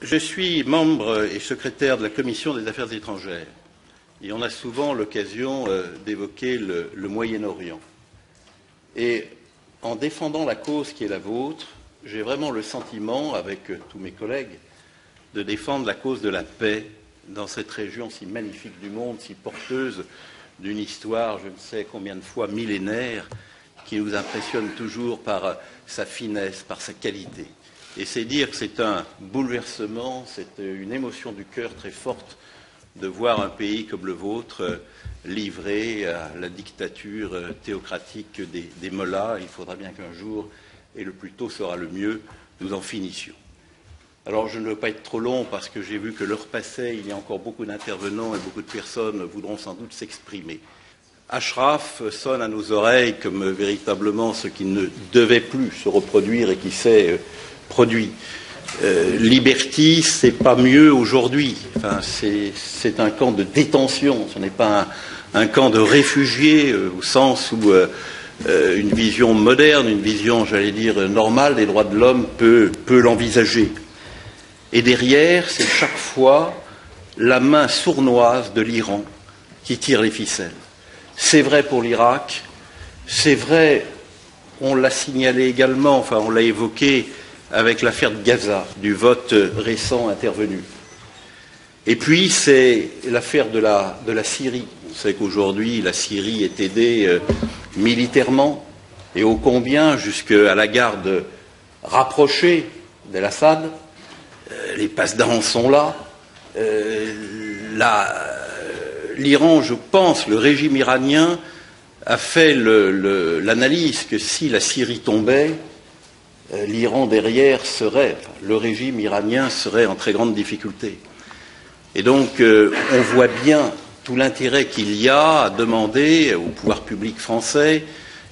Je suis membre et secrétaire de la Commission des affaires étrangères et on a souvent l'occasion d'évoquer le Moyen-Orient. Et en défendant la cause qui est la vôtre, j'ai vraiment le sentiment, avec tous mes collègues, de défendre la cause de la paix dans cette région si magnifique du monde, si porteuse d'une histoire, je ne sais combien de fois millénaire, qui nous impressionne toujours par sa finesse, par sa qualité. Et c'est dire que c'est un bouleversement, c'est une émotion du cœur très forte de voir un pays comme le vôtre livré à la dictature théocratique des mollahs. Il faudra bien qu'un jour, et le plus tôt sera le mieux, nous en finissions. Alors je ne veux pas être trop long parce que j'ai vu que l'heure passait, il y a encore beaucoup d'intervenants et beaucoup de personnes voudront sans doute s'exprimer. Ashraf sonne à nos oreilles comme véritablement ce qui ne devait plus se reproduire et qui s'est produit. Liberty, c'est pas mieux aujourd'hui. Enfin, c'est un camp de détention, ce n'est pas un camp de réfugiés au sens où une vision moderne, une vision, j'allais dire, normale des droits de l'homme peut l'envisager. Et derrière, c'est chaque fois la main sournoise de l'Iran qui tire les ficelles. C'est vrai pour l'Irak, c'est vrai, on l'a signalé également, enfin on l'a évoqué avec l'affaire de Gaza, du vote récent intervenu. Et puis c'est l'affaire de la Syrie. On sait qu'aujourd'hui la Syrie est aidée militairement et ô combien jusqu'à la garde rapprochée d'El-Assad. Les passe-dents sont là. L'Iran, je pense, le régime iranien a fait l'analyse que si la Syrie tombait, l'Iran derrière serait, le régime iranien serait en très grande difficulté. Et donc, on voit bien tout l'intérêt qu'il y a à demander au pouvoir public français,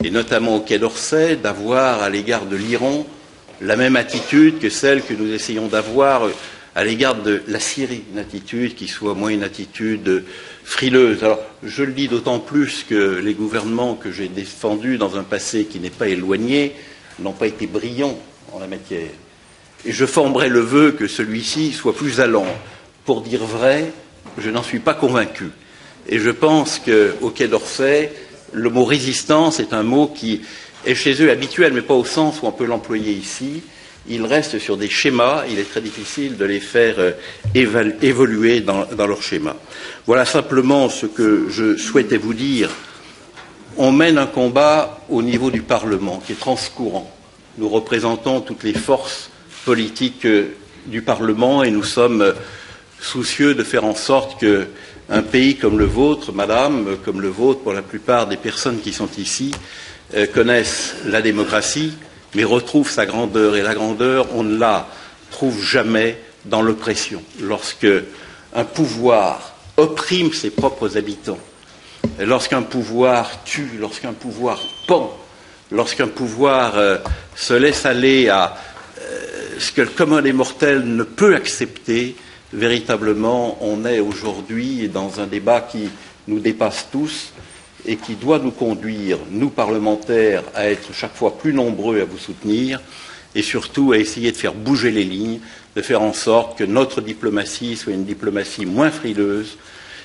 et notamment au Quai d'Orsay, d'avoir à l'égard de l'Iran la même attitude que celle que nous essayons d'avoir à l'égard de la Syrie, une attitude qui soit moins une attitude frileuse. Alors, je le dis d'autant plus que les gouvernements que j'ai défendus dans un passé qui n'est pas éloigné n'ont pas été brillants en la matière. Et je formerai le vœu que celui-ci soit plus allant. Pour dire vrai, je n'en suis pas convaincu. Et je pense qu'au Quai d'Orsay, le mot résistance est un mot qui est chez eux habituel, mais pas au sens où on peut l'employer ici. Ils restent sur des schémas, il est très difficile de les faire évoluer dans leurs schémas. Voilà simplement ce que je souhaitais vous dire. On mène un combat au niveau du Parlement, qui est transcourant. Nous représentons toutes les forces politiques du Parlement et nous sommes soucieux de faire en sorte qu'un pays comme le vôtre, madame, comme le vôtre pour la plupart des personnes qui sont ici, connaissent la démocratie, mais retrouve sa grandeur. Et la grandeur, on ne la trouve jamais dans l'oppression. Lorsque un pouvoir opprime ses propres habitants, lorsqu'un pouvoir tue, lorsqu'un pouvoir pend, lorsqu'un pouvoir se laisse aller à ce que le commun des mortels ne peut accepter, véritablement, on est aujourd'hui dans un débat qui nous dépasse tous et qui doit nous conduire, nous parlementaires, à être chaque fois plus nombreux à vous soutenir et surtout à essayer de faire bouger les lignes, de faire en sorte que notre diplomatie soit une diplomatie moins frileuse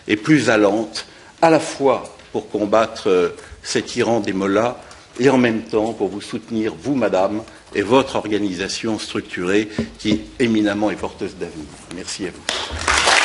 et plus allante, à la fois pour combattre cet Iran des mollahs et en même temps pour vous soutenir, vous, madame, et votre organisation structurée qui éminemment est porteuse d'avenir. Merci à vous.